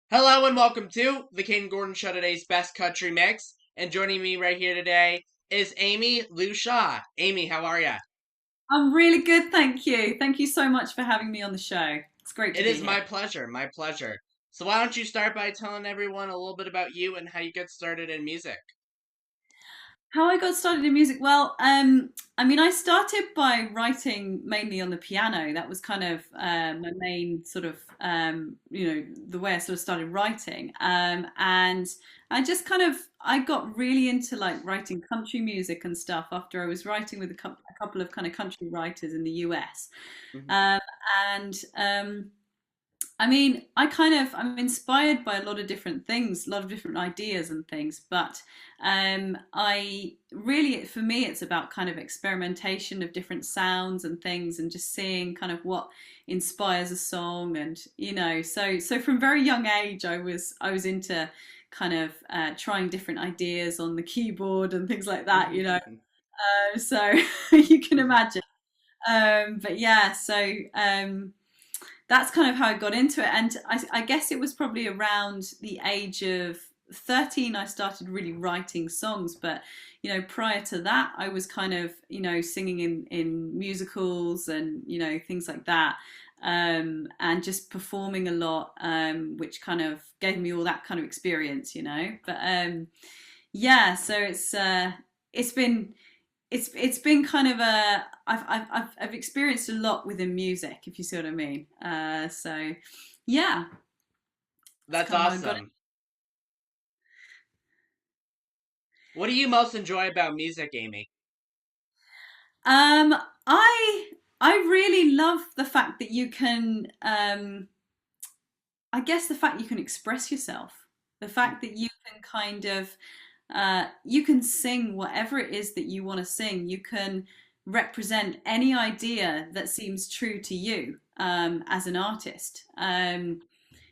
Hello and welcome to the Kayden Show, today's best country mix. And joining me right here today is Amie Shaw. Amie, how are ya? I'm really good, thank you. Thank you so much for having me on the show. It's great to It be is here. my pleasure, my pleasure. So why don't you start by telling everyone a little bit about you and how you get started in music? How I got started in music? Well, I started by writing mainly on the piano. That was kind of my main sort of, the way I sort of started writing. And I just kind of, I got really into like writing country music and stuff after I was writing with a couple of kind of country writers in the US. Hmm. Um, and I'm inspired by a lot of different things, a lot of different ideas and things, but I really, for me, it's about kind of experimentation of different sounds and things and just seeing kind of what inspires a song. And, so from very young age, I was into kind of trying different ideas on the keyboard and things like that, so you can imagine. But yeah, so that's kind of how I got into it. And I guess it was probably around the age of 13 I started really writing songs. But, prior to that, I was kind of, singing in musicals and, things like that. And just performing a lot, which kind of gave me all that kind of experience. But yeah, so it's been it's been kind of I've experienced a lot within music, if you see what I mean. So yeah, that's That's kind of how I got it. awesome. What do you most enjoy about music, Amie? Um, I I really love the fact that you can I guess the fact you can express yourself, the fact that you can kind of you can sing whatever it is that you want to sing. You can represent any idea that seems true to you as an artist.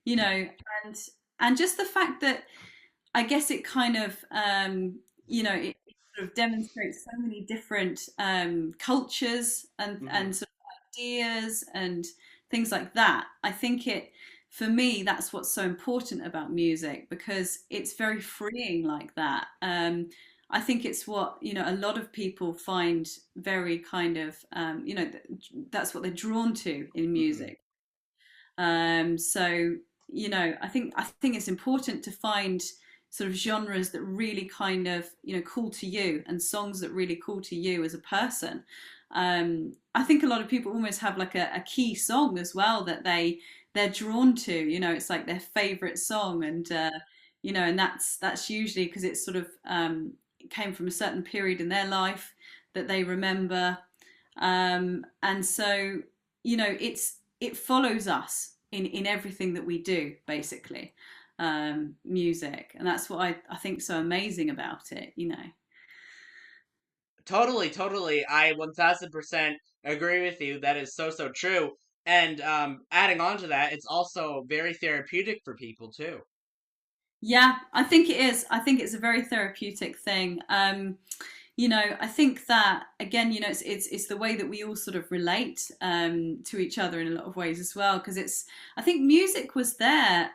You know, and and just the fact that I guess it kind of it sort of demonstrates so many different cultures Hmm. and sort of ideas and things like that. I think it for me that's what's so important about music because it's very freeing like that. I think it's what a lot of people find very kind of that's what they're drawn to in Hmm. music. So I think it's important to find sort of genres that really kind of cool to you and songs that really cool to you as a person. I think a lot of people almost have like a key song as well that they're drawn to. It's like their favorite song, and that's usually because it's sort of came from a certain period in their life that they remember, and so it follows us in everything that we do, basically. Music, and that's what I think so amazing about it. Totally, totally. I 1000% agree with you. That is so, so true. And adding on to that, it's also very therapeutic for people too. Yeah, I think it is. I think it's a very therapeutic thing. I think that again, it's the way that we all sort of relate to each other in a lot of ways as well. Because I think music was there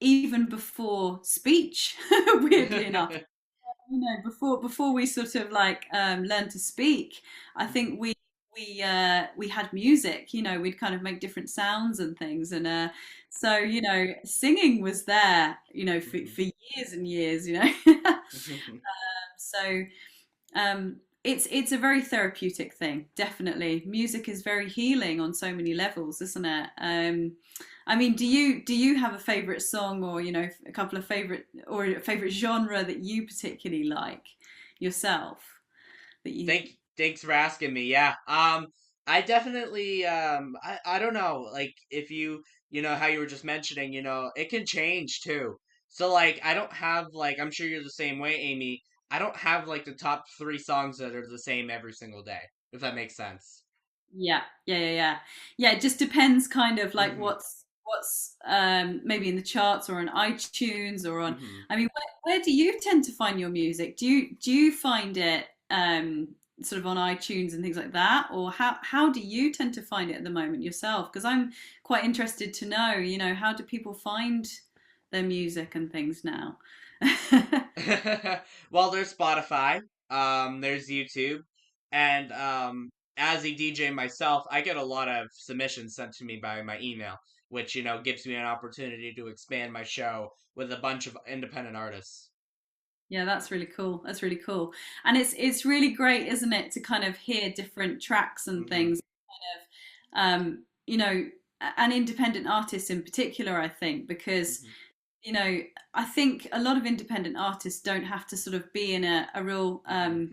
even before speech, weirdly enough. Before we sort of like learned to speak, I think we had music. We'd kind of make different sounds and things, and so singing was there. For years and years. So it's a very therapeutic thing, definitely. Music is very healing on so many levels, isn't it? Do you have a favorite song or a couple of favorite or a favorite genre that you particularly like yourself that you Thanks for asking me. Yeah. I definitely I don't know, like if you know how you were just mentioning, it can change too. So like I don't have like I'm sure you're the same way, Amy. I don't have like the top 3 songs that are the same every single day, if that makes sense. yeah, it just depends kind of like Mhm. what's maybe in the charts or on iTunes or on Mhm. where do you tend to find your music? Do you find it sort of on iTunes and things like that, or how do you tend to find it at the moment yourself? Because I'm quite interested to know, how do people find their music and things now. Well, there's Spotify, there's YouTube, and as a DJ myself, I get a lot of submissions sent to me by my email, which gives me an opportunity to expand my show with a bunch of independent artists. Yeah, that's really cool. That's really cool. And it's really great, isn't it, to kind of hear different tracks and Hmm. things, you know, and independent artists in particular, I think, because, Hmm. you know, I think a lot of independent artists don't have to sort of be in a real, Hmm.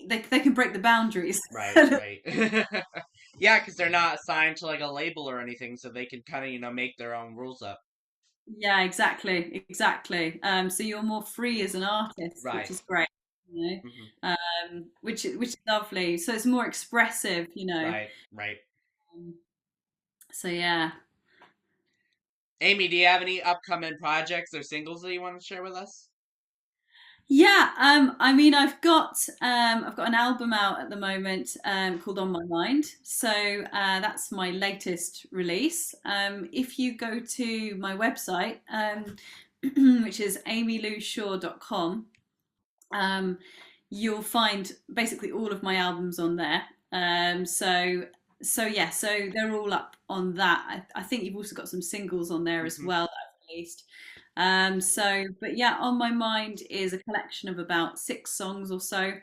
they can break the boundaries. Right, right. Yeah, because they're not assigned to like a label or anything, so they can kind of make their own rules up. Yeah, exactly, exactly. So you're more free as an artist, which Right. is great, you Hmm. know, which is lovely. So it's more expressive, Right, right. Um, so yeah. Amie, do you have any upcoming projects or singles that you want to share with us? Yeah, I mean, I've got an album out at the moment called On My Mind. So that's my latest release. If you go to my website, which is amieloushaw.com, um, you'll find basically all of my albums on there. So yeah, so they're all up on that. I think you've also got some singles on there as Hmm. well that I've released. But yeah, On My Mind is a collection of about 6 songs or so.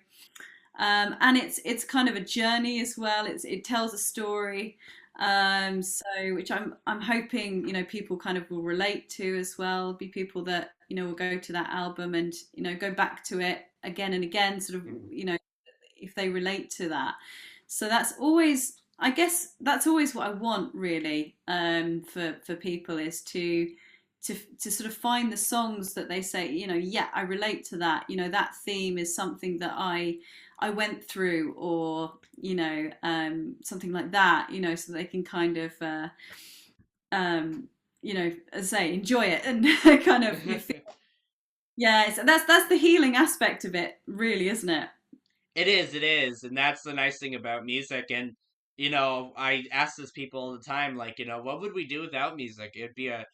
And it's kind of a journey as well. It tells a story, which I'm hoping people kind of will relate to as well. Be people that will go to that album and go back to it again and again, sort of Hmm. if they relate to that. So that's always, I guess, that's always what I want really, for people is to sort of find the songs that they say, yeah, I relate to that. That theme is something that I went through, or something like that. So they can kind of, um, as I say, enjoy it and kind of you feel. Yeah, that's the healing aspect of it, really, isn't it? It is, and that's the nice thing about music. And I ask this people all the time, like, what would we do without music? It'd be a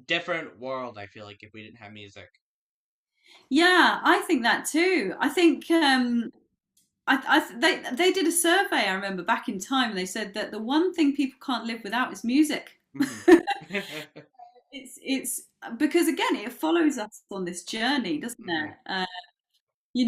different world. I feel like if we didn't have music. Yeah, I think that too. I think they did a survey. I remember back in time, and they said that the one thing people can't live without is music. Hmm. It's because again, it follows us on this journey, doesn't it? Hmm.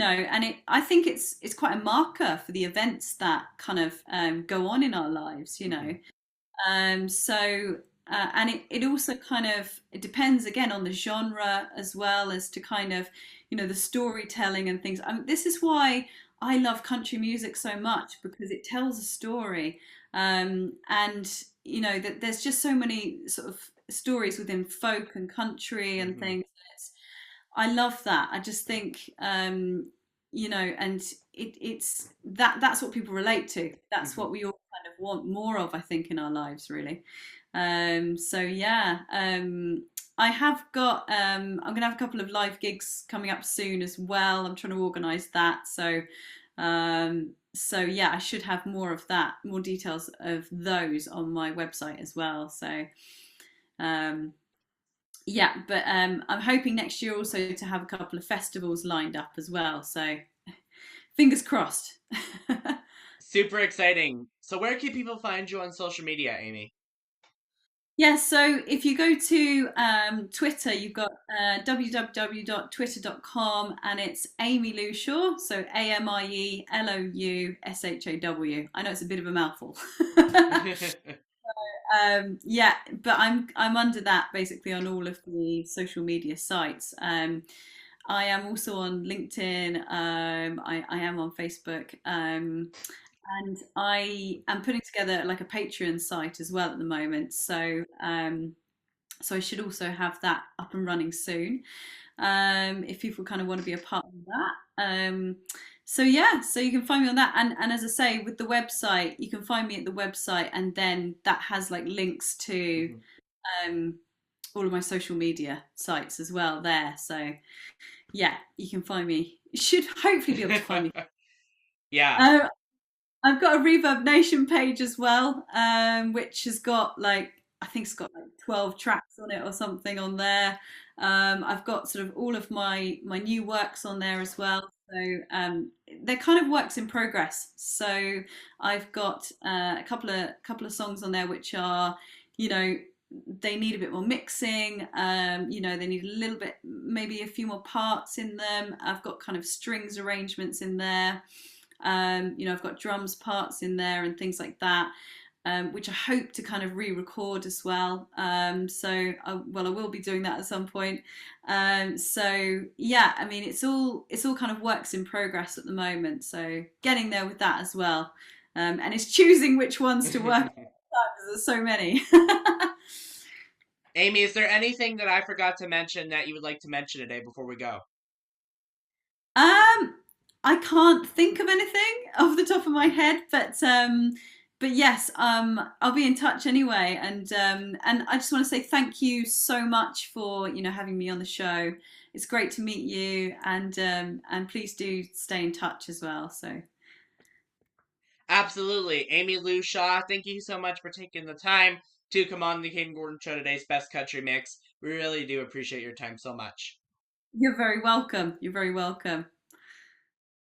And I think it's quite a marker for the events that kind of go on in our lives. Hmm. So and it also kind of it depends again on the genre as well as to kind of the storytelling and things. This is why I love country music so much, because it tells a story, and that there's just so many sort of stories within folk and country and Hmm. things. I love that. I just think, and it's that's what people relate to. That's Hmm. what we all kind of want more of, I think, in our lives, really. So yeah, I have got. I'm gonna have a couple of live gigs coming up soon as well. I'm trying to organise that. So yeah, I should have more of that, more details of those on my website as well. So um, yeah, but I'm hoping next year also to have a couple of festivals lined up as well. So fingers crossed. Super exciting. So where can people find you on social media, Amie? Yeah, so if you go to Twitter, you've got www.twitter.com, and it's Amie Loushaw, so AmieLoushaw. I know it's a bit of a mouthful. Yeah, but I'm under that basically on all of the social media sites. I am also on LinkedIn. I am on Facebook. And I am putting together like a Patreon site as well at the moment. So I should also have that up and running soon. If people kind of want to be a part of that. So yeah, so you can find me on that, and as I say, with the website, you can find me at the website, and then that has like links to Hmm. um, all of my social media sites as well there. So yeah, you can find me. You should hopefully be able to find me. Yeah. Uh, I've got a Reverb Nation page as well, which has got like I think it's got like 12 tracks on it or something on there. I've got sort of all of my new works on there as well. So they're kind of works in progress. So I've got a couple of songs on there which are, you know, they need a bit more mixing. They need a little bit, maybe a few more parts in them. I've got kind of strings arrangements in there. I've got drums parts in there and things like that. Which I hope to kind of re-record as well. I will be doing that at some point. So yeah, I mean, it's all kind of works in progress at the moment. So getting there with that as well, and it's choosing which ones to work on because there's so many. Amie, is there anything that I forgot to mention that you would like to mention today before we go? I can't think of anything off the top of my head, but yes, I'll be in touch anyway, and I just want to say thank you so much for having me on the show. It's great to meet you, and please do stay in touch as well. So Absolutely. Amie Lou Shaw, thank you so much for taking the time to come on the Kayden Gordon Show today's Best Country Mix. We really do appreciate your time so much. you're very welcome. You're very welcome.